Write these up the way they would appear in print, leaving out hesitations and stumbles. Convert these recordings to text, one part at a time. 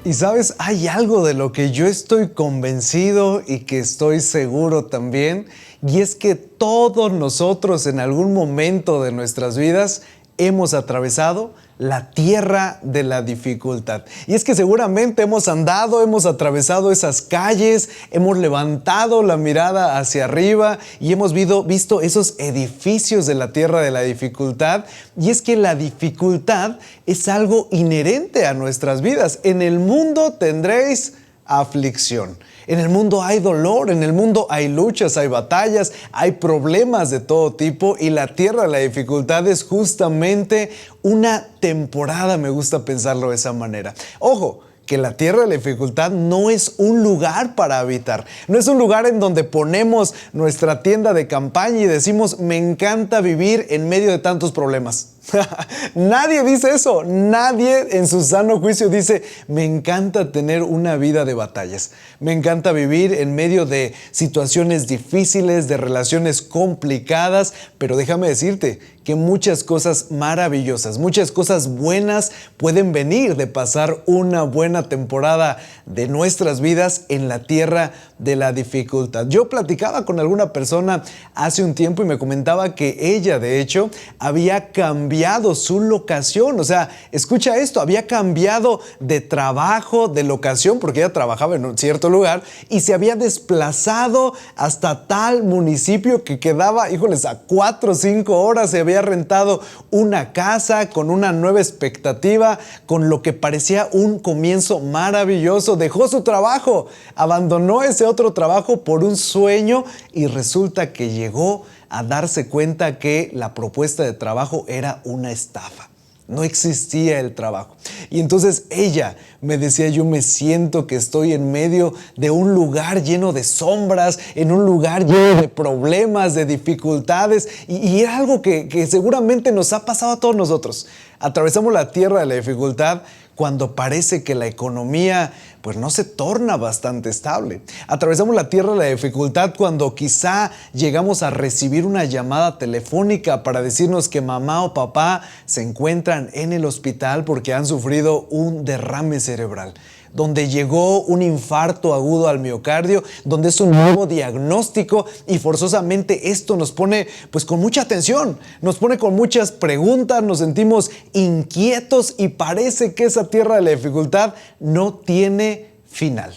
Y sabes, hay algo de lo que yo estoy convencido y que estoy seguro también, y es que todos nosotros en algún momento de nuestras vidas hemos atravesado la tierra de la dificultad. Y es que seguramente hemos andado, hemos atravesado esas calles, hemos levantado la mirada hacia arriba y hemos visto esos edificios de la tierra de la dificultad. Y es que la dificultad es algo inherente a nuestras vidas. En el mundo tendréis aflicción. En el mundo hay dolor, en el mundo hay luchas, hay batallas, hay problemas de todo tipo, y la tierra de la dificultad es justamente una temporada, me gusta pensarlo de esa manera. Ojo, que la tierra de la dificultad no es un lugar para habitar. No es un lugar en donde ponemos nuestra tienda de campaña y decimos, me encanta vivir en medio de tantos problemas. Nadie dice eso. Nadie en su sano juicio dice, me encanta tener una vida de batallas. Me encanta vivir en medio de situaciones difíciles, de relaciones complicadas, pero déjame decirte que muchas cosas maravillosas, muchas cosas buenas pueden venir de pasar una buena temporada de nuestras vidas en la tierra de la dificultad. Yo platicaba con alguna persona hace un tiempo y me comentaba que ella, de hecho, había cambiado su locación. O sea, escucha esto, había cambiado de trabajo, de locación, porque ella trabajaba en un cierto lugar y se había desplazado hasta tal municipio que quedaba, híjoles, a 4 o 5 horas. Se había rentado una casa con una nueva expectativa, con lo que parecía un comienzo maravilloso. Dejó su trabajo, abandonó ese otro trabajo por un sueño y resulta que llegó a darse cuenta que la propuesta de trabajo era una estafa. No existía el trabajo. Y entonces ella me decía, yo me siento que estoy en medio de un lugar lleno de sombras, en un lugar lleno de problemas, de dificultades. Y era algo que seguramente nos ha pasado a todos nosotros. Atravesamos la tierra de la dificultad cuando parece que la economía pues no se torna bastante estable. Atravesamos la tierra de la dificultad cuando quizá llegamos a recibir una llamada telefónica para decirnos que mamá o papá se encuentran en el hospital porque han sufrido un derrame cerebral, donde llegó un infarto agudo al miocardio, donde es un nuevo diagnóstico, y forzosamente esto nos pone pues con mucha atención, nos pone con muchas preguntas, nos sentimos inquietos y parece que esa tierra de la dificultad no tiene final.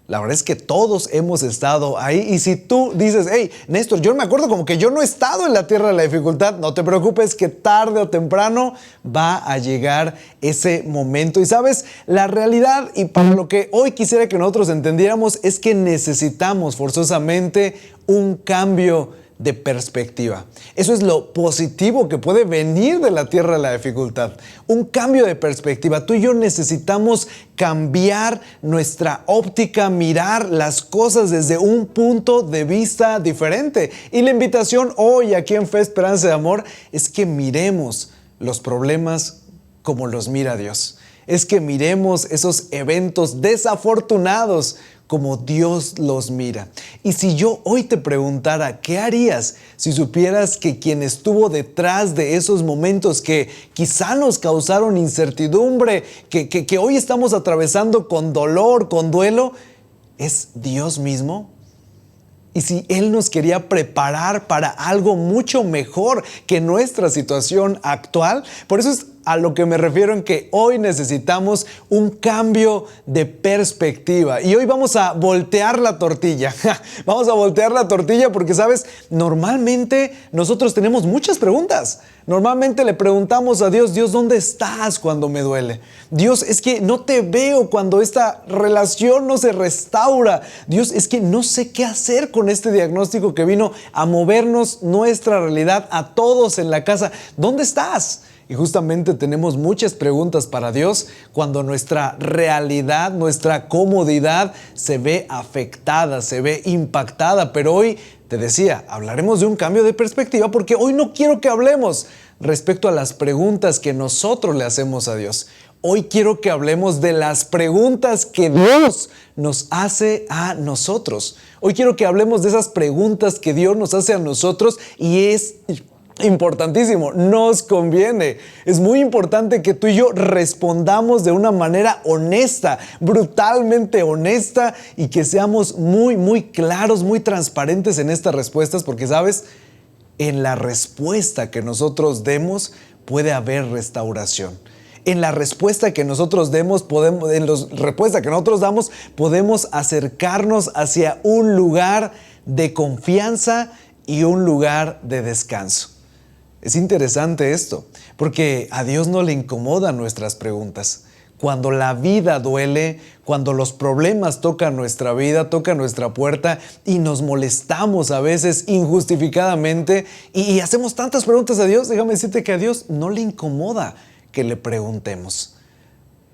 La verdad es que todos hemos estado ahí, y si tú dices, hey, Néstor, yo me acuerdo como que yo no he estado en la tierra de la dificultad, no te preocupes, que tarde o temprano va a llegar ese momento. Y sabes, la realidad, y para lo que hoy quisiera que nosotros entendiéramos, es que necesitamos forzosamente un cambio de perspectiva. Eso es lo positivo que puede venir de la tierra de la dificultad. Un cambio de perspectiva. Tú y yo necesitamos cambiar nuestra óptica, mirar las cosas desde un punto de vista diferente. Y la invitación hoy aquí en Fe, Esperanza y Amor es que miremos los problemas como los mira Dios. Es que miremos esos eventos desafortunados como Dios los mira. Y si yo hoy te preguntara, ¿qué harías si supieras que quien estuvo detrás de esos momentos que quizá nos causaron incertidumbre, que hoy estamos atravesando con dolor, con duelo, es Dios mismo? Y si Él nos quería preparar para algo mucho mejor que nuestra situación actual. Por eso es a lo que me refiero en que hoy necesitamos un cambio de perspectiva. Y hoy vamos a voltear la tortilla. Vamos a voltear la tortilla porque, ¿sabes? Normalmente nosotros tenemos muchas preguntas. Normalmente le preguntamos a Dios, Dios, ¿dónde estás cuando me duele? Dios, es que no te veo cuando esta relación no se restaura. Dios, es que no sé qué hacer con este diagnóstico que vino a movernos nuestra realidad a todos en la casa. ¿Dónde estás? Y justamente tenemos muchas preguntas para Dios cuando nuestra realidad, nuestra comodidad se ve afectada, se ve impactada. Pero hoy, te decía, hablaremos de un cambio de perspectiva porque hoy no quiero que hablemos respecto a las preguntas que nosotros le hacemos a Dios. Hoy quiero que hablemos de las preguntas que Dios nos hace a nosotros. Hoy quiero que hablemos de esas preguntas que Dios nos hace a nosotros y es Importantísimo, nos conviene. Es muy importante que tú y yo respondamos de una manera honesta, brutalmente honesta, y que seamos muy claros, muy transparentes en estas respuestas, porque sabes, en la respuesta que nosotros demos puede haber restauración. En la respuesta que nosotros demos, podemos acercarnos hacia un lugar de confianza y un lugar de descanso. Es interesante esto, porque a Dios no le incomodan nuestras preguntas. Cuando la vida duele, cuando los problemas tocan nuestra vida, tocan nuestra puerta y nos molestamos a veces injustificadamente y hacemos tantas preguntas a Dios, déjame decirte que a Dios no le incomoda que le preguntemos.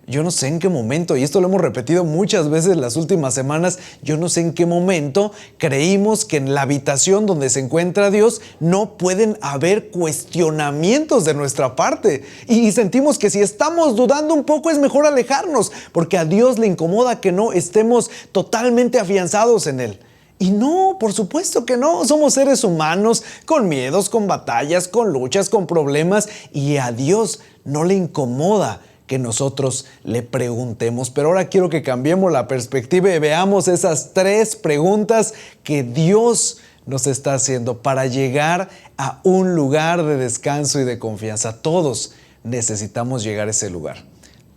Yo no sé en qué momento, y esto lo hemos repetido muchas veces las últimas semanas, yo no sé en qué momento creímos que en la habitación donde se encuentra Dios no pueden haber cuestionamientos de nuestra parte. Y sentimos que si estamos dudando un poco es mejor alejarnos, porque a Dios le incomoda que no estemos totalmente afianzados en Él. Y no, por supuesto que no, somos seres humanos con miedos, con batallas, con luchas, con problemas, y a Dios no le incomoda que nosotros le preguntemos. Pero ahora quiero que cambiemos la perspectiva y veamos esas 3 preguntas que Dios nos está haciendo para llegar a un lugar de descanso y de confianza. Todos necesitamos llegar a ese lugar.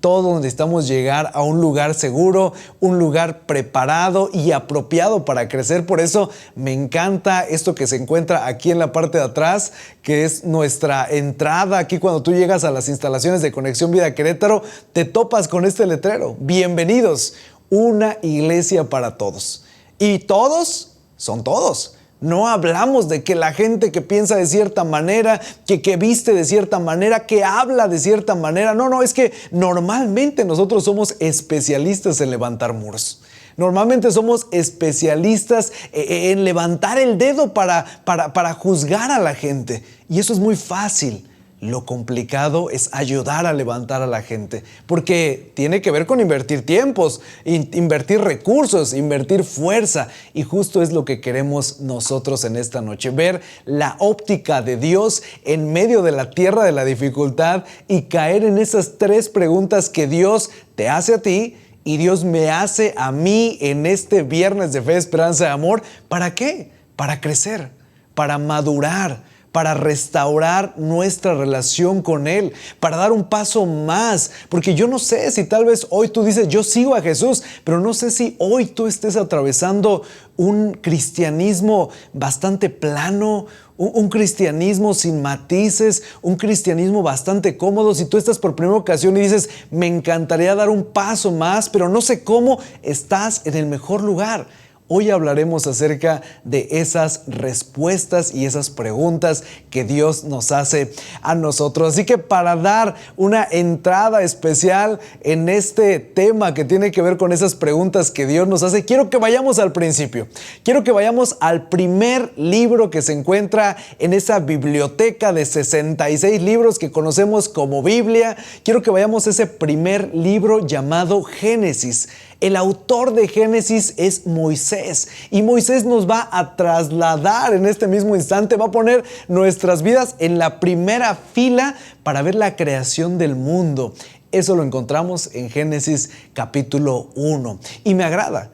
Todos necesitamos llegar a un lugar seguro, un lugar preparado y apropiado para crecer. Por eso me encanta esto que se encuentra aquí en la parte de atrás, que es nuestra entrada. Aquí cuando tú llegas a las instalaciones de Conexión Vida Querétaro, te topas con este letrero. Bienvenidos, una iglesia para todos. Y todos son todos. No hablamos de que la gente que piensa de cierta manera, que viste de cierta manera, que habla de cierta manera. No, es que normalmente nosotros somos especialistas en levantar muros. Normalmente somos especialistas en levantar el dedo para juzgar a la gente. Y eso es muy fácil. Lo complicado es ayudar a levantar a la gente, porque tiene que ver con invertir tiempos, invertir recursos, invertir fuerza, y justo es lo que queremos nosotros en esta noche, ver la óptica de Dios en medio de la tierra de la dificultad y caer en esas 3 preguntas que Dios te hace a ti y Dios me hace a mí en este viernes de fe, esperanza y amor. ¿Para qué? Para crecer, para madurar, para restaurar nuestra relación con Él, para dar un paso más. Porque yo no sé si tal vez hoy tú dices, yo sigo a Jesús, pero no sé si hoy tú estés atravesando un cristianismo bastante plano, un cristianismo sin matices, un cristianismo bastante cómodo. Si tú estás por primera ocasión y dices, me encantaría dar un paso más, pero no sé cómo, estás en el mejor lugar. Hoy hablaremos acerca de esas respuestas y esas preguntas que Dios nos hace a nosotros. Así que para dar una entrada especial en este tema que tiene que ver con esas preguntas que Dios nos hace, quiero que vayamos al principio. Quiero que vayamos al primer libro que se encuentra en esa biblioteca de 66 libros que conocemos como Biblia. Quiero que vayamos a ese primer libro llamado Génesis. El autor de Génesis es Moisés, y Moisés nos va a trasladar en este mismo instante, va a poner nuestras vidas en la primera fila para ver la creación del mundo. Eso lo encontramos en Génesis capítulo 1 y me agrada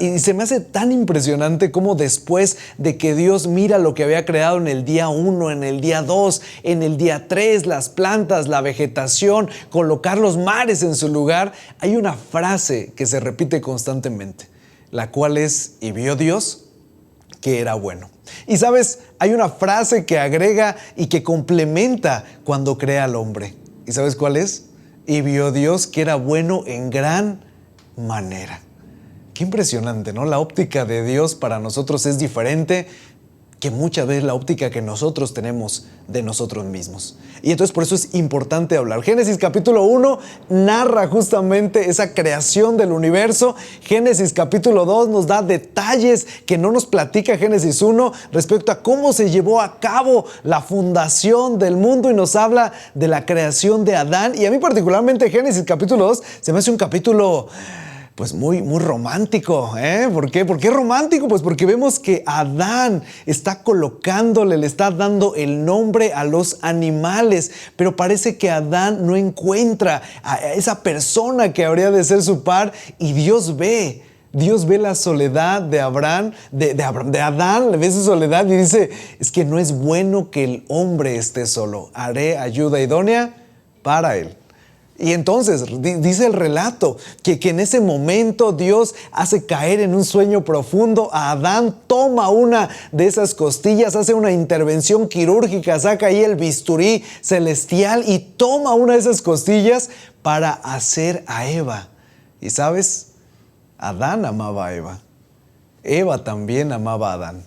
y se me hace tan impresionante cómo después de que Dios mira lo que había creado en el día 1, en el día 2, en el día 3, las plantas, la vegetación, colocar los mares en su lugar, hay una frase que se repite constantemente, la cual es, y vio Dios que era bueno. Y sabes, hay una frase que agrega y que complementa cuando crea al hombre. ¿Y sabes cuál es? Y vio Dios que era bueno en gran manera. Qué impresionante, ¿no? La óptica de Dios para nosotros es diferente que muchas veces la óptica que nosotros tenemos de nosotros mismos. Y entonces por eso es importante hablar. Génesis capítulo 1 narra justamente esa creación del universo. Génesis capítulo 2 nos da detalles que no nos platica Génesis 1 respecto a cómo se llevó a cabo la fundación del mundo y nos habla de la creación de Adán. Y a mí particularmente Génesis capítulo 2 se me hace un capítulo Pues muy romántico, ¿eh? ¿Por qué? ¿Por qué romántico? Pues porque vemos que Adán está colocándole, le está dando el nombre a los animales, pero parece que Adán no encuentra a esa persona que habría de ser su par, y Dios ve la soledad de Adán, le ve su soledad y dice, es que no es bueno que el hombre esté solo, haré ayuda idónea para él. Y entonces dice el relato que en ese momento Dios hace caer en un sueño profundo a Adán, toma una de esas costillas, hace una intervención quirúrgica, saca ahí el bisturí celestial y toma una de esas costillas para hacer a Eva. Y ¿sabes? Adán amaba a Eva. Eva también amaba a Adán.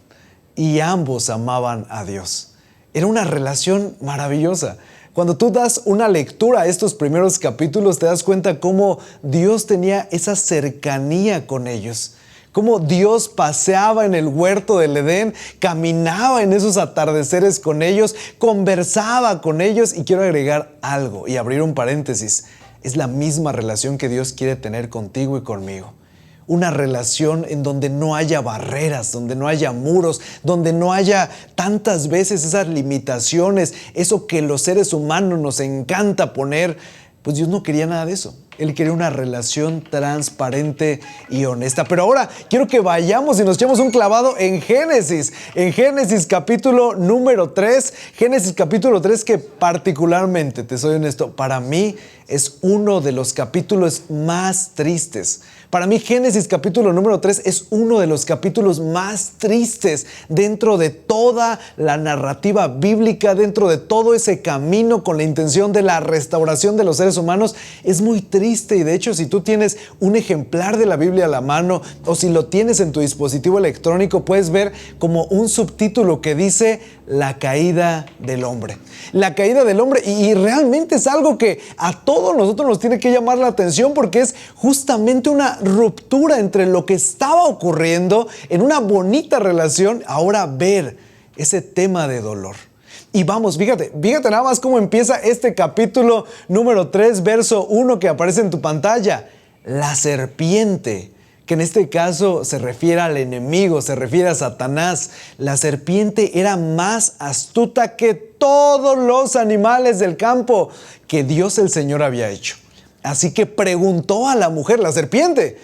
Y ambos amaban a Dios. Era una relación maravillosa. Cuando tú das una lectura a estos primeros capítulos, te das cuenta cómo Dios tenía esa cercanía con ellos. Cómo Dios paseaba en el huerto del Edén, caminaba en esos atardeceres con ellos, conversaba con ellos. Y quiero agregar algo y abrir un paréntesis. Es la misma relación que Dios quiere tener contigo y conmigo. Una relación en donde no haya barreras, donde no haya muros, donde no haya tantas veces esas limitaciones, eso que los seres humanos nos encanta poner. Pues Dios no quería nada de eso. Él quería una relación transparente y honesta. Pero ahora quiero que vayamos y nos echemos un clavado en Génesis. En Génesis capítulo número 3. Génesis capítulo 3 que particularmente, te soy honesto, para mí es uno de los capítulos más tristes. Para mí Génesis capítulo número 3 es uno de los capítulos más tristes dentro de toda la narrativa bíblica, dentro de todo ese camino con la intención de la restauración de los seres humanos. Es muy triste y de hecho si tú tienes un ejemplar de la Biblia a la mano o si lo tienes en tu dispositivo electrónico, puedes ver como un subtítulo que dice la caída del hombre. La caída del hombre, y realmente es algo que a todos nosotros nos tiene que llamar la atención porque es justamente una ruptura entre lo que estaba ocurriendo en una bonita relación, ahora ver ese tema de dolor. Y vamos, fíjate nada más cómo empieza este capítulo número 3, verso 1 que aparece en tu pantalla. La serpiente, que en este caso se refiere al enemigo, se refiere a Satanás. La serpiente era más astuta que todos los animales del campo que Dios el Señor había hecho. Así que preguntó a la mujer, la serpiente,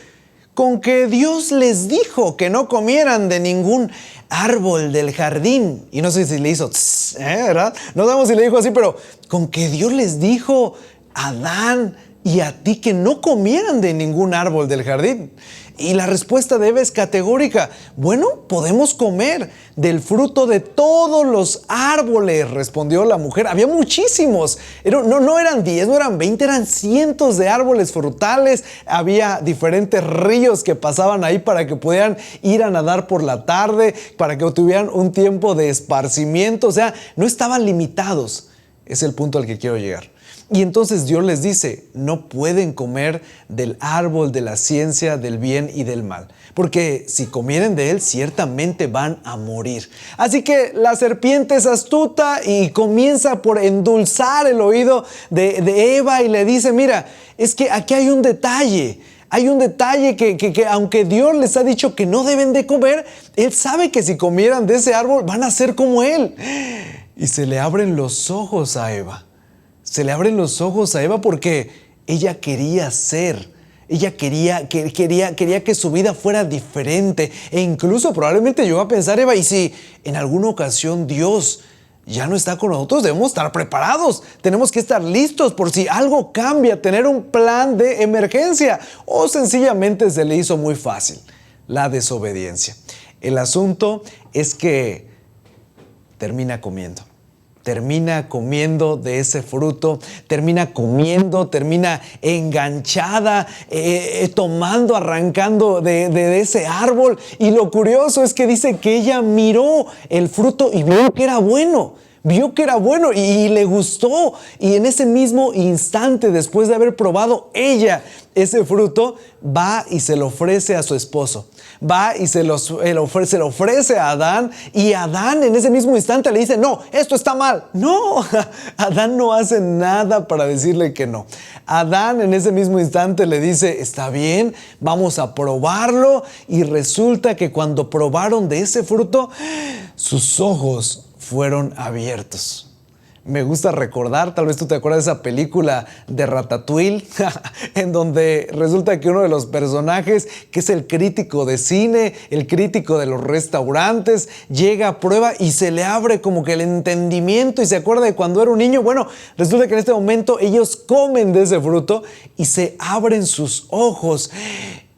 con que Dios les dijo que no comieran de ningún árbol del jardín. Y no sé si le hizo, ¿verdad? No sabemos si le dijo así, pero con que Dios les dijo a Adán y a ti que no comieran de ningún árbol del jardín. Y la respuesta de Eva es categórica. Bueno, podemos comer del fruto de todos los árboles, respondió la mujer. Había muchísimos. No eran 10, no eran 20, eran cientos de árboles frutales. Había diferentes ríos que pasaban ahí para que pudieran ir a nadar por la tarde, para que tuvieran un tiempo de esparcimiento. O sea, no estaban limitados. Es el punto al que quiero llegar. Y entonces Dios les dice, no pueden comer del árbol de la ciencia del bien y del mal, porque si comieren de él, ciertamente van a morir. Así que la serpiente es astuta y comienza por endulzar el oído de Eva y le dice, mira, es que aquí hay un detalle. Hay un detalle que aunque Dios les ha dicho que no deben de comer, Él sabe que si comieran de ese árbol van a ser como Él. Y se le abren los ojos a Eva. Se le abren los ojos a Eva porque ella quería ser. Ella quería que su vida fuera diferente. E incluso probablemente llegó a pensar, Eva, y si en alguna ocasión Dios ya no está con nosotros, debemos estar preparados. Tenemos que estar listos por si algo cambia, tener un plan de emergencia. O sencillamente se le hizo muy fácil, la desobediencia. El asunto es que termina comiendo de ese fruto, termina enganchada, arrancando de ese árbol. Y lo curioso es que dice que ella miró el fruto y vio que era bueno. Vio que era bueno y le gustó. Y en ese mismo instante, después de haber probado ella ese fruto, va y se lo ofrece a su esposo. Va y se lo ofrece a Adán. Y Adán en ese mismo instante le dice, no, esto está mal. No, Adán no hace nada para decirle que no. Adán en ese mismo instante le dice, está bien, vamos a probarlo. Y resulta que cuando probaron de ese fruto, sus ojos fueron abiertos. Me gusta recordar, tal vez tú te acuerdas de esa película de Ratatouille, en donde resulta que uno de los personajes, que es el crítico de cine, el crítico de los restaurantes, llega a prueba y se le abre como que el entendimiento y se acuerda de cuando era un niño. Bueno, resulta que en este momento ellos comen de ese fruto y se abren sus ojos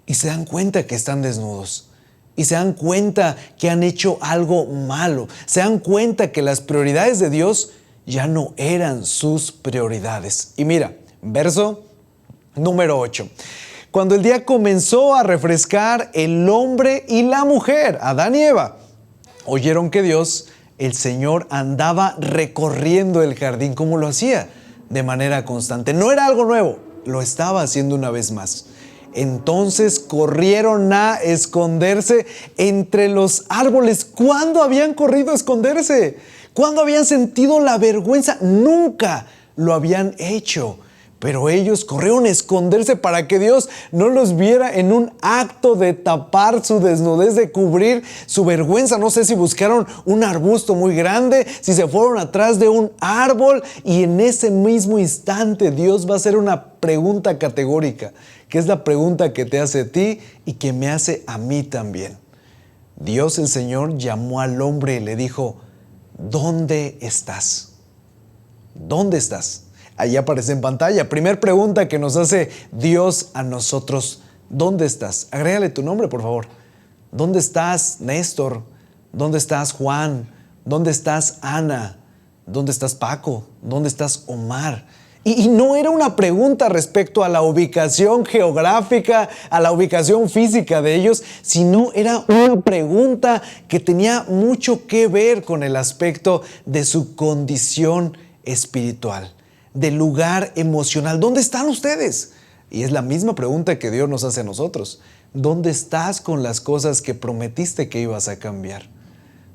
y se dan cuenta que están desnudos. Y se dan cuenta que han hecho algo malo. Se dan cuenta que las prioridades de Dios ya no eran sus prioridades. Y mira, verso número 8. Cuando el día comenzó a refrescar, el hombre y la mujer, Adán y Eva, oyeron que Dios, el Señor, andaba recorriendo el jardín como lo hacía, de manera constante. No era algo nuevo, lo estaba haciendo una vez más. Entonces corrieron a esconderse entre los árboles. ¿Cuándo habían corrido a esconderse? ¿Cuándo habían sentido la vergüenza? Nunca lo habían hecho. Pero ellos corrieron a esconderse para que Dios no los viera en un acto de tapar su desnudez, de cubrir su vergüenza. No sé si buscaron un arbusto muy grande, si se fueron atrás de un árbol, y en ese mismo instante Dios va a hacer una pregunta categórica, que es la pregunta que te hace a ti y que me hace a mí también. Dios el Señor llamó al hombre y le dijo, ¿dónde estás? ¿Dónde estás? Ahí aparece en pantalla. Primer pregunta que nos hace Dios a nosotros. ¿Dónde estás? Agrégale tu nombre, por favor. ¿Dónde estás, Néstor? ¿Dónde estás, Juan? ¿Dónde estás, Ana? ¿Dónde estás, Paco? ¿Dónde estás, Omar? Y no era una pregunta respecto a la ubicación geográfica, a la ubicación física de ellos, sino era una pregunta que tenía mucho que ver con el aspecto de su condición espiritual, del lugar emocional. ¿Dónde están ustedes? Y es la misma pregunta que Dios nos hace a nosotros. ¿Dónde estás con las cosas que prometiste que ibas a cambiar?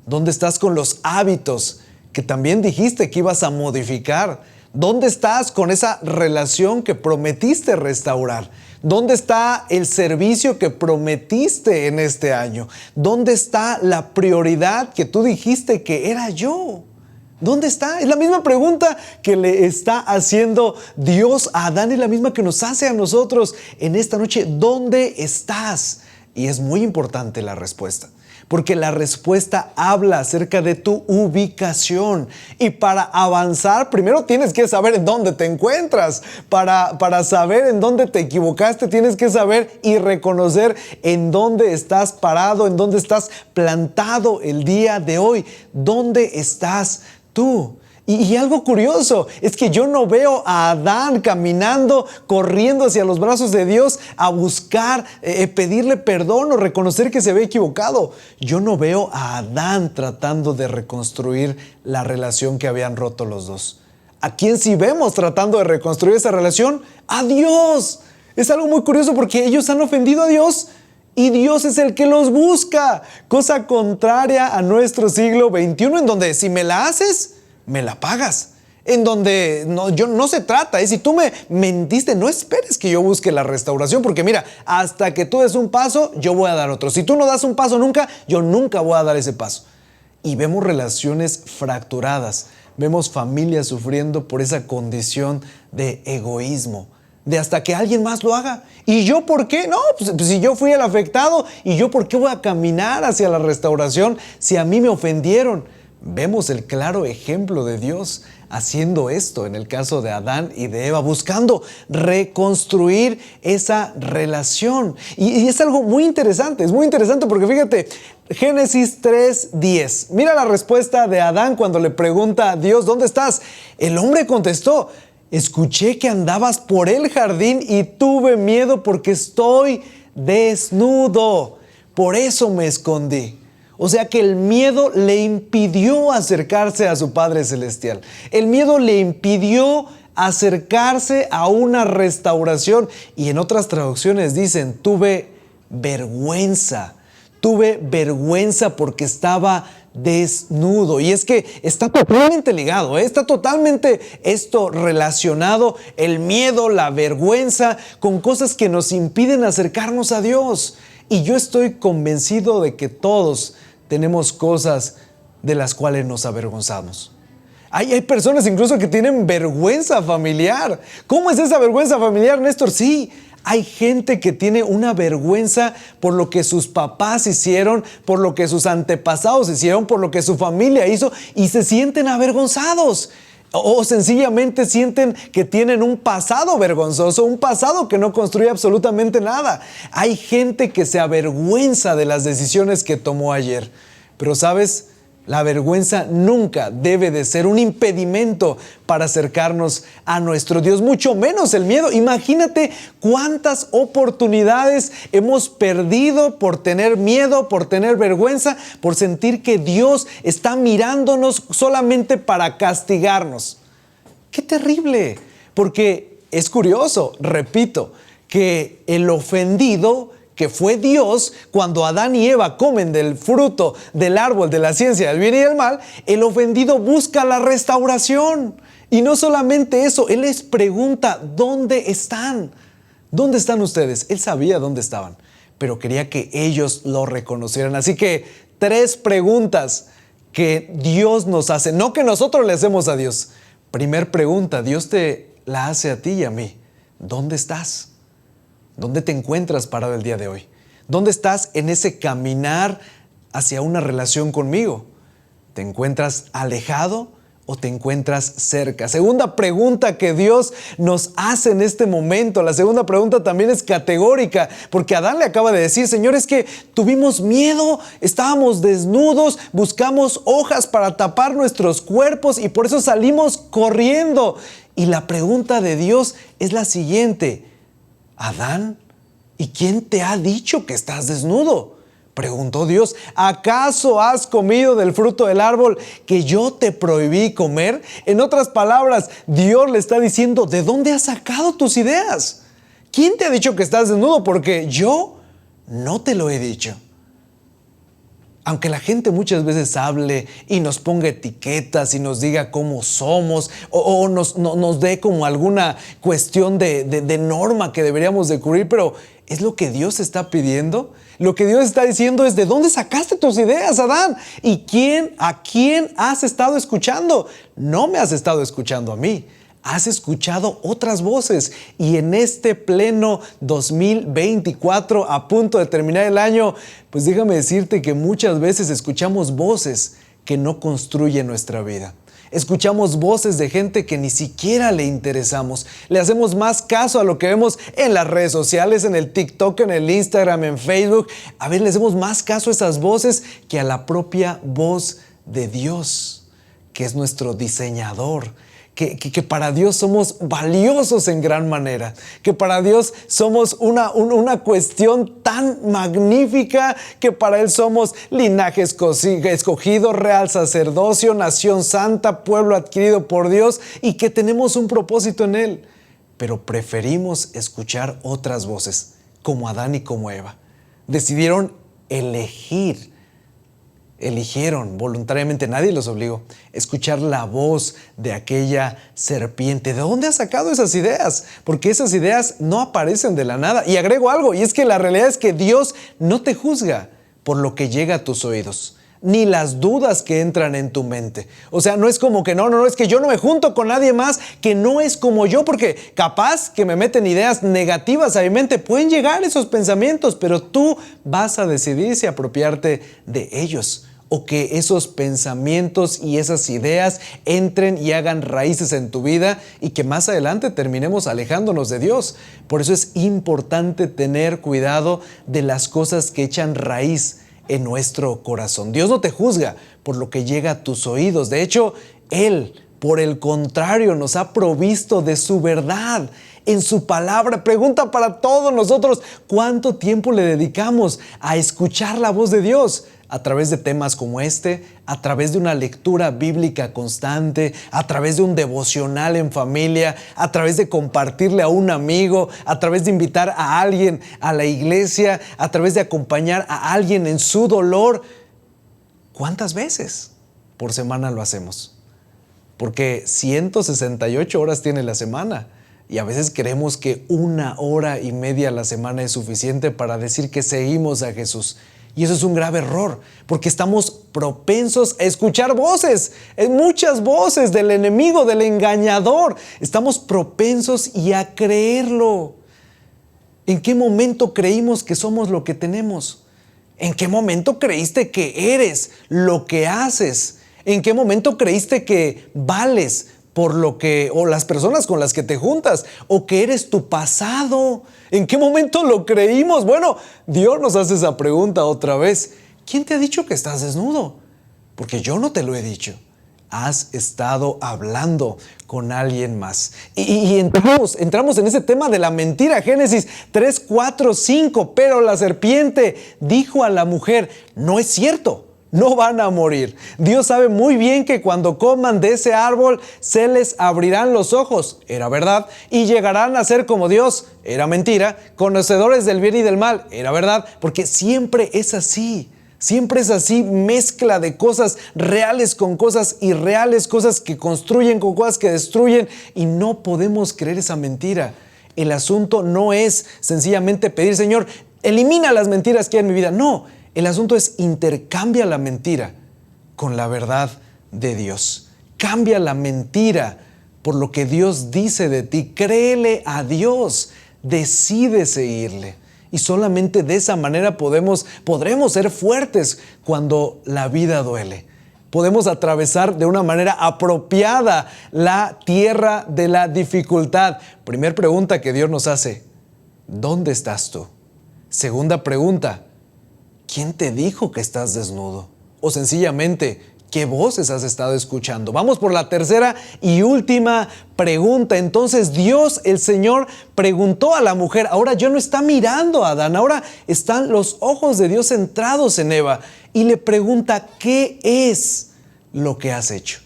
¿Dónde estás con los hábitos que también dijiste que ibas a modificar? ¿Dónde estás con esa relación que prometiste restaurar? ¿Dónde está el servicio que prometiste en este año? ¿Dónde está la prioridad que tú dijiste que era yo? ¿Dónde está? Es la misma pregunta que le está haciendo Dios a Adán, es la misma que nos hace a nosotros en esta noche. ¿Dónde estás? Y es muy importante la respuesta, porque la respuesta habla acerca de tu ubicación. Y para avanzar, primero tienes que saber en dónde te encuentras. Para saber en dónde te equivocaste, tienes que saber y reconocer en dónde estás parado, en dónde estás plantado el día de hoy. ¿Dónde estás tú? Y algo curioso es que yo no veo a Adán caminando, corriendo hacia los brazos de Dios a buscar, pedirle perdón o reconocer que se había equivocado. Yo no veo a Adán tratando de reconstruir la relación que habían roto los dos. ¿A quién sí vemos tratando de reconstruir esa relación? ¡A Dios! Es algo muy curioso porque ellos han ofendido a Dios y Dios es el que los busca. Cosa contraria a nuestro siglo XXI, en donde si me la haces, me la pagas. En donde no se trata, si tú me mentiste, no esperes que yo busque la restauración, porque mira, hasta que tú des un paso, yo voy a dar otro. Si tú no das un paso nunca, yo nunca voy a dar ese paso. Y vemos relaciones fracturadas, vemos familias sufriendo por esa condición de egoísmo, de hasta que alguien más lo haga. ¿Y yo por qué? No, pues si yo fui el afectado, ¿y yo por qué voy a caminar hacia la restauración si a mí me ofendieron? Vemos el claro ejemplo de Dios haciendo esto en el caso de Adán y de Eva, buscando reconstruir esa relación. Y es algo muy interesante, es muy interesante porque fíjate, Génesis 3:10. Mira la respuesta de Adán cuando le pregunta a Dios, ¿dónde estás? El hombre contestó, escuché que andabas por el jardín y tuve miedo porque estoy desnudo. Por eso me escondí. O sea que el miedo le impidió acercarse a su Padre Celestial. El miedo le impidió acercarse a una restauración. Y en otras traducciones dicen, tuve vergüenza porque estaba desnudo. Y es que está totalmente ligado, está totalmente esto relacionado, el miedo, la vergüenza, con cosas que nos impiden acercarnos a Dios. Y yo estoy convencido de que todos tenemos cosas de las cuales nos avergonzamos. Hay personas incluso que tienen vergüenza familiar. ¿Cómo es esa vergüenza familiar, Néstor? Sí, hay gente que tiene una vergüenza por lo que sus papás hicieron, por lo que sus antepasados hicieron, por lo que su familia hizo y se sienten avergonzados. O sencillamente sienten que tienen un pasado vergonzoso, un pasado que no construye absolutamente nada. Hay gente que se avergüenza de las decisiones que tomó ayer. Pero ¿sabes? La vergüenza nunca debe de ser un impedimento para acercarnos a nuestro Dios, mucho menos el miedo. Imagínate cuántas oportunidades hemos perdido por tener miedo, por tener vergüenza, por sentir que Dios está mirándonos solamente para castigarnos. ¡Qué terrible! Porque es curioso, repito, que el ofendido, que fue Dios, cuando Adán y Eva comen del fruto del árbol de la ciencia del bien y del mal, el ofendido busca la restauración. Y no solamente eso, Él les pregunta, ¿dónde están? ¿Dónde están ustedes? Él sabía dónde estaban, pero quería que ellos lo reconocieran. Así que 3 preguntas que Dios nos hace, no que nosotros le hacemos a Dios. Primer pregunta, Dios te la hace a ti y a mí. ¿Dónde estás? ¿Dónde te encuentras parado el día de hoy? ¿Dónde estás en ese caminar hacia una relación conmigo? ¿Te encuentras alejado o te encuentras cerca? Segunda pregunta que Dios nos hace en este momento. La segunda pregunta también es categórica, porque Adán le acaba de decir, Señor, es que tuvimos miedo, estábamos desnudos, buscamos hojas para tapar nuestros cuerpos y por eso salimos corriendo. Y la pregunta de Dios es la siguiente: Adán, ¿y quién te ha dicho que estás desnudo? Preguntó Dios, ¿acaso has comido del fruto del árbol que yo te prohibí comer? En otras palabras, Dios le está diciendo, ¿de dónde has sacado tus ideas? ¿Quién te ha dicho que estás desnudo? Porque yo no te lo he dicho. Aunque la gente muchas veces hable y nos ponga etiquetas y nos diga cómo somos o nos dé como alguna cuestión de norma que deberíamos de cubrir, pero ¿es lo que Dios está pidiendo? Lo que Dios está diciendo es, ¿de dónde sacaste tus ideas, Adán? ¿Y a quién has estado escuchando? No me has estado escuchando a mí. Has escuchado otras voces y en este pleno 2024, a punto de terminar el año, pues déjame decirte que muchas veces escuchamos voces que no construyen nuestra vida. Escuchamos voces de gente que ni siquiera le interesamos. Le hacemos más caso a lo que vemos en las redes sociales, en el TikTok, en el Instagram, en Facebook. A veces le hacemos más caso a esas voces que a la propia voz de Dios, que es nuestro diseñador. Que para Dios somos valiosos en gran manera, que para Dios somos una cuestión tan magnífica, que para Él somos linaje escogido, real sacerdocio, nación santa, pueblo adquirido por Dios y que tenemos un propósito en Él. Pero preferimos escuchar otras voces, como Adán y como Eva. Decidieron eligieron voluntariamente, nadie los obligó, escuchar la voz de aquella serpiente. ¿De dónde has sacado esas ideas? Porque esas ideas no aparecen de la nada. Y agrego algo, y es que la realidad es que Dios no te juzga por lo que llega a tus oídos, ni las dudas que entran en tu mente. O sea, no es como que no, es que yo no me junto con nadie más que no es como yo, porque capaz que me meten ideas negativas a mi mente, pueden llegar esos pensamientos, pero tú vas a decidir si apropiarte de ellos, o que esos pensamientos y esas ideas entren y hagan raíces en tu vida y que más adelante terminemos alejándonos de Dios. Por eso es importante tener cuidado de las cosas que echan raíz en nuestro corazón. Dios no te juzga por lo que llega a tus oídos. De hecho, Él, por el contrario, nos ha provisto de su verdad. en su palabra. Pregunta para todos nosotros, ¿cuánto tiempo le dedicamos a escuchar la voz de Dios? A través de temas como este, a través de una lectura bíblica constante, a través de un devocional en familia, a través de compartirle a un amigo, a través de invitar a alguien a la iglesia, a través de acompañar a alguien en su dolor. ¿Cuántas veces por semana lo hacemos? Porque 168 horas tiene la semana y a veces creemos que 1 hora y media a la semana es suficiente para decir que seguimos a Jesús. Y eso es un grave error, porque estamos propensos a escuchar voces, muchas voces del enemigo, del engañador. Estamos propensos y a creerlo. ¿En qué momento creímos que somos lo que tenemos? ¿En qué momento creíste que eres lo que haces? ¿En qué momento creíste que vales por lo que, o las personas con las que te juntas, o que eres tu pasado? ¿En qué momento lo creímos? Bueno, Dios nos hace esa pregunta otra vez. ¿Quién te ha dicho que estás desnudo? Porque yo no te lo he dicho. Has estado hablando con alguien más. Y entramos en ese tema de la mentira. Génesis 3, 4, 5. Pero la serpiente dijo a la mujer, no es cierto. No van a morir. Dios sabe muy bien que cuando coman de ese árbol se les abrirán los ojos. Era verdad. Y llegarán a ser como Dios. Era mentira. Conocedores del bien y del mal. Era verdad. Porque siempre es así. Siempre es así. Mezcla de cosas reales con cosas irreales. Cosas que construyen con cosas que destruyen. Y no podemos creer esa mentira. El asunto no es sencillamente pedir, Señor, elimina las mentiras que hay en mi vida. No. El asunto es intercambia la mentira con la verdad de Dios. Cambia la mentira por lo que Dios dice de ti. Créele a Dios. Decide seguirle. Y solamente de esa manera podremos ser fuertes cuando la vida duele. Podemos atravesar de una manera apropiada la tierra de la dificultad. Primera pregunta que Dios nos hace: ¿dónde estás tú? Segunda pregunta: ¿quién te dijo que estás desnudo? O sencillamente, ¿qué voces has estado escuchando? Vamos por la tercera y última pregunta. Entonces Dios, el Señor, preguntó a la mujer. Ahora ya no está mirando a Adán. Ahora están los ojos de Dios centrados en Eva. Y le pregunta, ¿qué es lo que has hecho?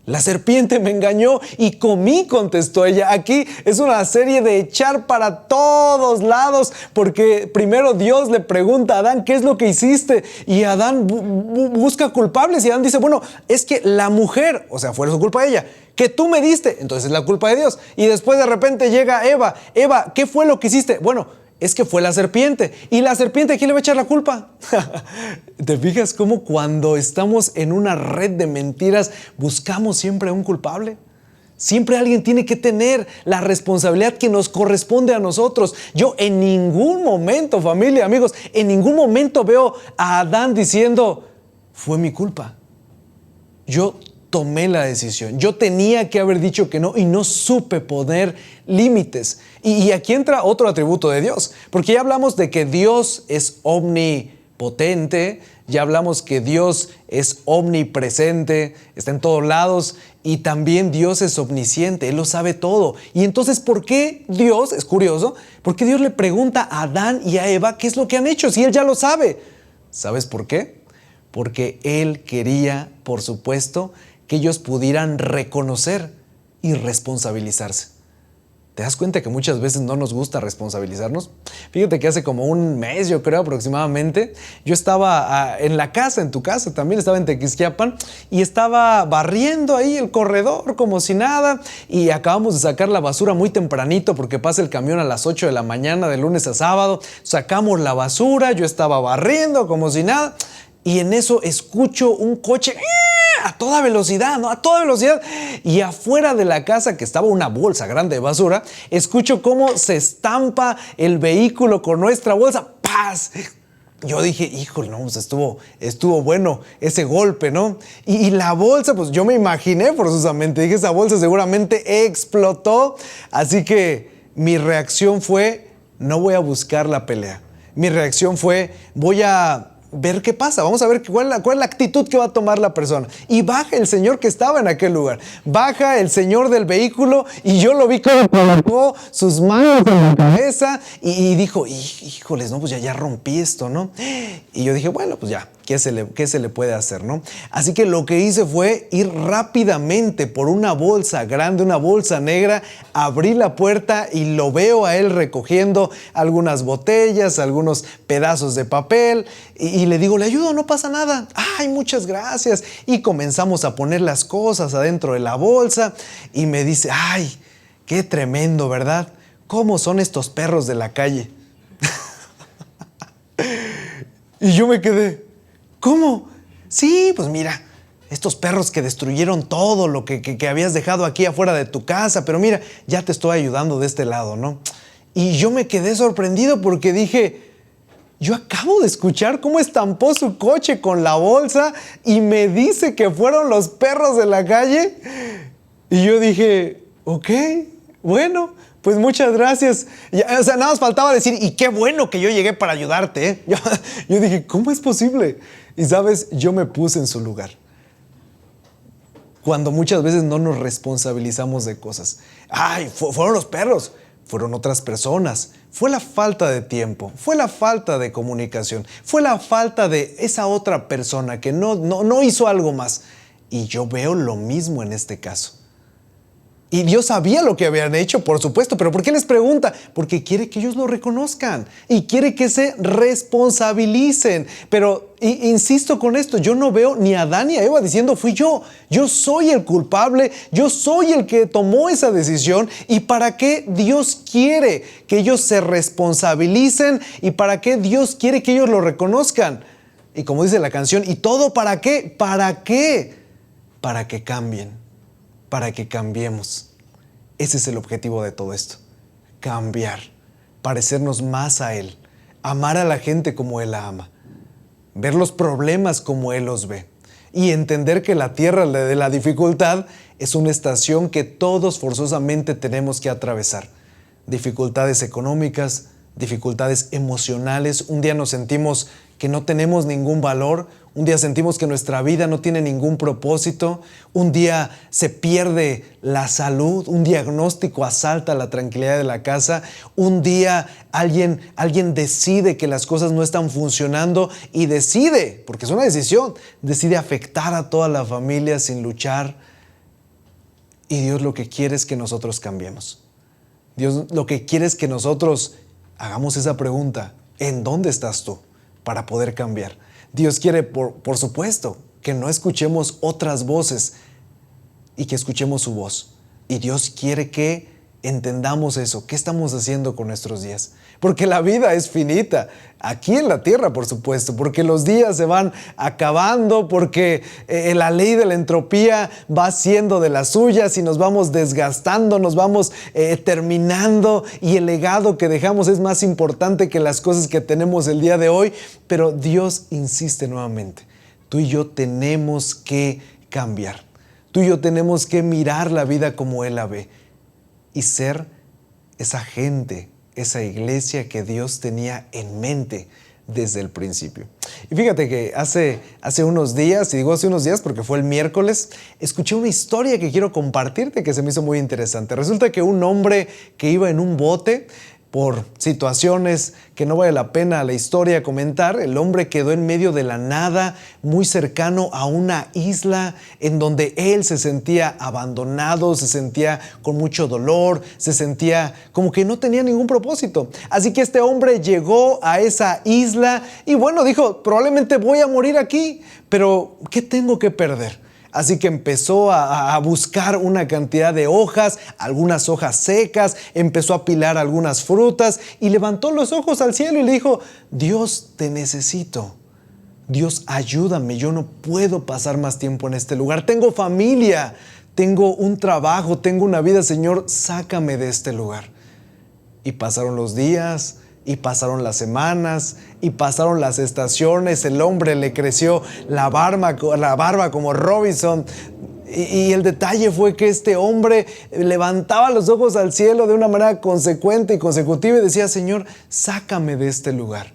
La serpiente me engañó y comí, contestó ella. Aquí es una serie de echar para todos lados, porque primero Dios le pregunta a Adán, ¿qué es lo que hiciste? Y Adán busca culpables y Adán dice, bueno, es que la mujer, o sea, fue su culpa de ella, que tú me diste, entonces es la culpa de Dios. Y después de repente llega Eva, ¿qué fue lo que hiciste? Bueno, es que fue la serpiente. ¿Y la serpiente a quién le va a echar la culpa? ¿Te fijas cómo cuando estamos en una red de mentiras buscamos siempre a un culpable? Siempre alguien tiene que tener la responsabilidad que nos corresponde a nosotros. Yo en ningún momento, familia, amigos, en ningún momento veo a Adán diciendo, fue mi culpa. Yo tomé la decisión. Yo tenía que haber dicho que no y no supe poner límites. Y aquí entra otro atributo de Dios, porque ya hablamos de que Dios es omnipotente, ya hablamos que Dios es omnipresente, está en todos lados, y también Dios es omnisciente, Él lo sabe todo. Y entonces, ¿por qué Dios, es curioso, por qué Dios le pregunta a Adán y a Eva qué es lo que han hecho si Él ya lo sabe? ¿Sabes por qué? Porque Él quería, por supuesto, que ellos pudieran reconocer y responsabilizarse. ¿Te das cuenta que muchas veces no nos gusta responsabilizarnos? Fíjate que hace como un mes, yo creo aproximadamente, yo estaba en la casa, en tu casa también, estaba en Tequisquiapan y estaba barriendo ahí el corredor como si nada, y acabamos de sacar la basura muy tempranito porque pasa el camión a las 8 de la mañana de lunes a sábado. Sacamos la basura, yo estaba barriendo como si nada, y en eso escucho un coche a toda velocidad, ¿no? A toda velocidad. Y afuera de la casa, que estaba una bolsa grande de basura, escucho cómo se estampa el vehículo con nuestra bolsa. ¡Paz! Yo dije, híjole, no, pues estuvo bueno ese golpe, ¿no? Y la bolsa, pues yo me imaginé forzosamente, dije, esa bolsa seguramente explotó. Así que mi reacción fue, no voy a buscar la pelea. Mi reacción fue, voy a ver qué pasa, vamos a ver cuál es la actitud que va a tomar la persona. Y baja el señor que estaba en aquel lugar, baja el señor del vehículo y yo lo vi como colocó sus manos en la cabeza y dijo, híjoles, no, pues ya rompí esto, ¿no? Y yo dije, bueno, pues ya, ¿qué se le puede hacer, no? Así que lo que hice fue ir rápidamente por una bolsa grande, una bolsa negra, abrí la puerta y lo veo a él recogiendo algunas botellas, algunos pedazos de papel y le digo, ¿le ayudo? No pasa nada. Ay, muchas gracias. Y comenzamos a poner las cosas adentro de la bolsa y me dice, ay, qué tremendo, ¿verdad? ¿Cómo son estos perros de la calle? Y yo me quedé, ¿cómo? Sí, pues mira, estos perros que destruyeron todo lo que habías dejado aquí afuera de tu casa, pero mira, ya te estoy ayudando de este lado, ¿no? Y yo me quedé sorprendido porque dije, yo acabo de escuchar cómo estampó su coche con la bolsa y me dice que fueron los perros de la calle. Y yo dije, ok, bueno, pues muchas gracias. O sea, nada más faltaba decir, y qué bueno que yo llegué para ayudarte, ¿eh? Yo dije, ¿cómo es posible? Y sabes, yo me puse en su lugar. Cuando muchas veces no nos responsabilizamos de cosas. Ay, fueron los perros, fueron otras personas. Fue la falta de tiempo, fue la falta de comunicación, fue la falta de esa otra persona que no hizo algo más. Y yo veo lo mismo en este caso. Y Dios sabía lo que habían hecho, por supuesto, pero ¿por qué les pregunta? Porque quiere que ellos lo reconozcan y quiere que se responsabilicen. Pero insisto con esto, yo no veo ni a Adán ni a Eva diciendo fui yo soy el culpable, yo soy el que tomó esa decisión. ¿Y para qué Dios quiere que ellos se responsabilicen? ¿Y para qué Dios quiere que ellos lo reconozcan? Y como dice la canción, ¿y todo para qué? ¿Para qué? Para que cambien. Para que cambiemos. Ese es el objetivo de todo esto. Cambiar. Parecernos más a Él. Amar a la gente como Él la ama. Ver los problemas como Él los ve. Y entender que la tierra de la dificultad es una estación que todos forzosamente tenemos que atravesar. Dificultades económicas, dificultades emocionales. Un día nos sentimos que no tenemos ningún valor. Un día sentimos que nuestra vida no tiene ningún propósito. Un día se pierde la salud. Un diagnóstico asalta la tranquilidad de la casa. Un día alguien decide que las cosas no están funcionando y decide, porque es una decisión, decide afectar a toda la familia sin luchar. Y Dios lo que quiere es que nosotros cambiemos. Dios lo que quiere es que nosotros hagamos esa pregunta: ¿en dónde estás tú para poder cambiar? Dios quiere, por supuesto, que no escuchemos otras voces y que escuchemos su voz. Y Dios quiere que entendamos eso. ¿Qué estamos haciendo con nuestros días? Porque la vida es finita, aquí en la tierra, por supuesto, porque los días se van acabando, porque la ley de la entropía va siendo de las suyas y nos vamos desgastando, nos vamos terminando, y el legado que dejamos es más importante que las cosas que tenemos el día de hoy. Pero Dios insiste nuevamente, tú y yo tenemos que cambiar, tú y yo tenemos que mirar la vida como Él la ve y ser esa gente, esa iglesia que Dios tenía en mente desde el principio. Y fíjate que hace unos días, y digo hace unos días porque fue el miércoles, escuché una historia que quiero compartirte que se me hizo muy interesante. Resulta que un hombre que iba en un bote, por situaciones que no vale la pena la historia comentar, el hombre quedó en medio de la nada, muy cercano a una isla en donde él se sentía abandonado, se sentía con mucho dolor, se sentía como que no tenía ningún propósito. Así que este hombre llegó a esa isla y bueno, dijo, probablemente voy a morir aquí, pero ¿qué tengo que perder? Así que empezó a buscar una cantidad de hojas, algunas hojas secas, empezó a apilar algunas frutas y levantó los ojos al cielo y le dijo, Dios, te necesito. Dios, ayúdame, yo no puedo pasar más tiempo en este lugar. Tengo familia, tengo un trabajo, tengo una vida, Señor, sácame de este lugar. Y pasaron los días, y pasaron las semanas, y pasaron las estaciones. El hombre le creció la barba como Robinson. Y el detalle fue que este hombre levantaba los ojos al cielo de una manera consecuente y consecutiva y decía, Señor, sácame de este lugar.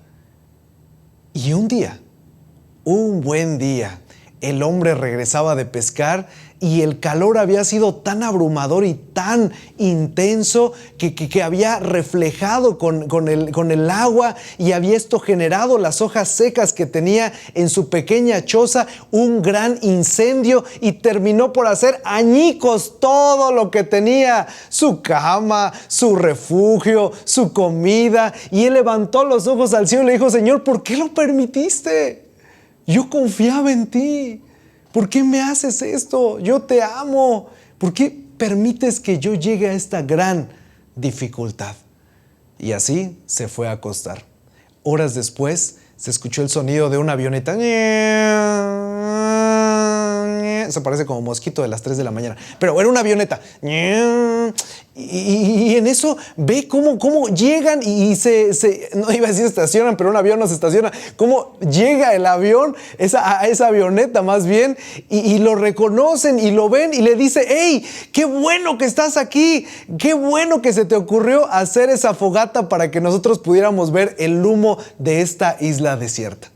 Y un día, Un buen día, el hombre regresaba de pescar y el calor había sido tan abrumador y tan intenso que había reflejado con el agua y había esto generado las hojas secas que tenía en su pequeña choza, un gran incendio, y terminó por hacer añicos todo lo que tenía: su cama, su refugio, su comida. Y él levantó los ojos al cielo y le dijo: Señor, ¿por qué lo permitiste? Yo confiaba en ti. ¿Por qué me haces esto? Yo te amo. ¿Por qué permites que yo llegue a esta gran dificultad? Y así se fue a acostar. Horas después se escuchó el sonido de una avioneta. Se parece como mosquito de las 3 de la mañana, pero era una avioneta. Y en eso ve cómo llegan y no iba a decir estacionan, pero un avión no se estaciona. Cómo llega el avión, a esa avioneta más bien, y lo reconocen y lo ven y le dice: ¡Hey! ¡Qué bueno que estás aquí! ¡Qué bueno que se te ocurrió hacer esa fogata para que nosotros pudiéramos ver el humo de esta isla desierta!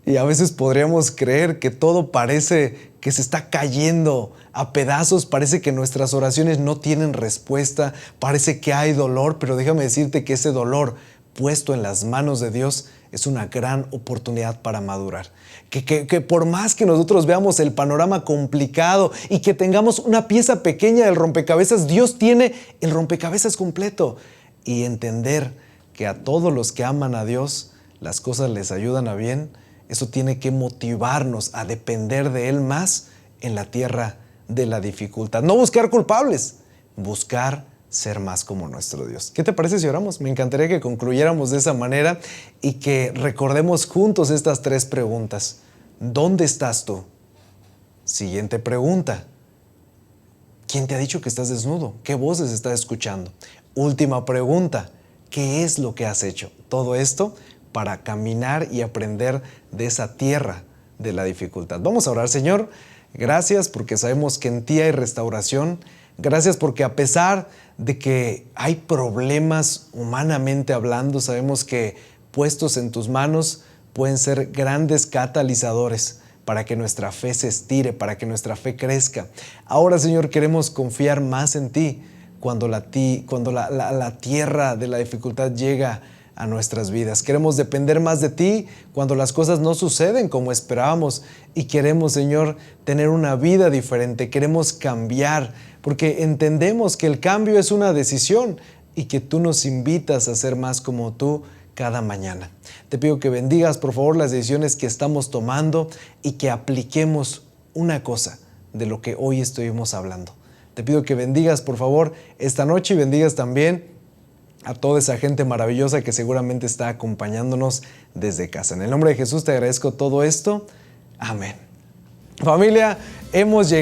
Y a veces podríamos creer que todo parece que se está cayendo a pedazos, parece que nuestras oraciones no tienen respuesta, parece que hay dolor, pero déjame decirte que ese dolor puesto en las manos de Dios es una gran oportunidad para madurar. Que por más que nosotros veamos el panorama complicado y que tengamos una pieza pequeña del rompecabezas, Dios tiene el rompecabezas completo. Y entender que a todos los que aman a Dios, las cosas les ayudan a bien. Eso tiene que motivarnos a depender de Él más en la tierra de la dificultad. No buscar culpables, buscar ser más como nuestro Dios. ¿Qué te parece si oramos? Me encantaría que concluyéramos de esa manera y que recordemos juntos estas 3 preguntas. ¿Dónde estás tú? Siguiente pregunta. ¿Quién te ha dicho que estás desnudo? ¿Qué voces estás escuchando? Última pregunta. ¿Qué es lo que has hecho? Todo esto para caminar y aprender de esa tierra de la dificultad. Vamos a orar. Señor, gracias porque sabemos que en ti hay restauración. Gracias porque a pesar de que hay problemas humanamente hablando, sabemos que puestos en tus manos pueden ser grandes catalizadores para que nuestra fe se estire, para que nuestra fe crezca. Ahora, Señor, queremos confiar más en ti cuando la tierra de la dificultad llega a nuestras vidas. Queremos depender más de ti cuando las cosas no suceden como esperábamos, y queremos, Señor, tener una vida diferente. Queremos cambiar porque entendemos que el cambio es una decisión y que tú nos invitas a ser más como tú cada mañana. Te pido que bendigas, por favor, las decisiones que estamos tomando y que apliquemos una cosa de lo que hoy estuvimos hablando. Te pido que bendigas, por favor, esta noche, y bendigas también a toda esa gente maravillosa que seguramente está acompañándonos desde casa. En el nombre de Jesús te agradezco todo esto. Amén. Familia, hemos llegado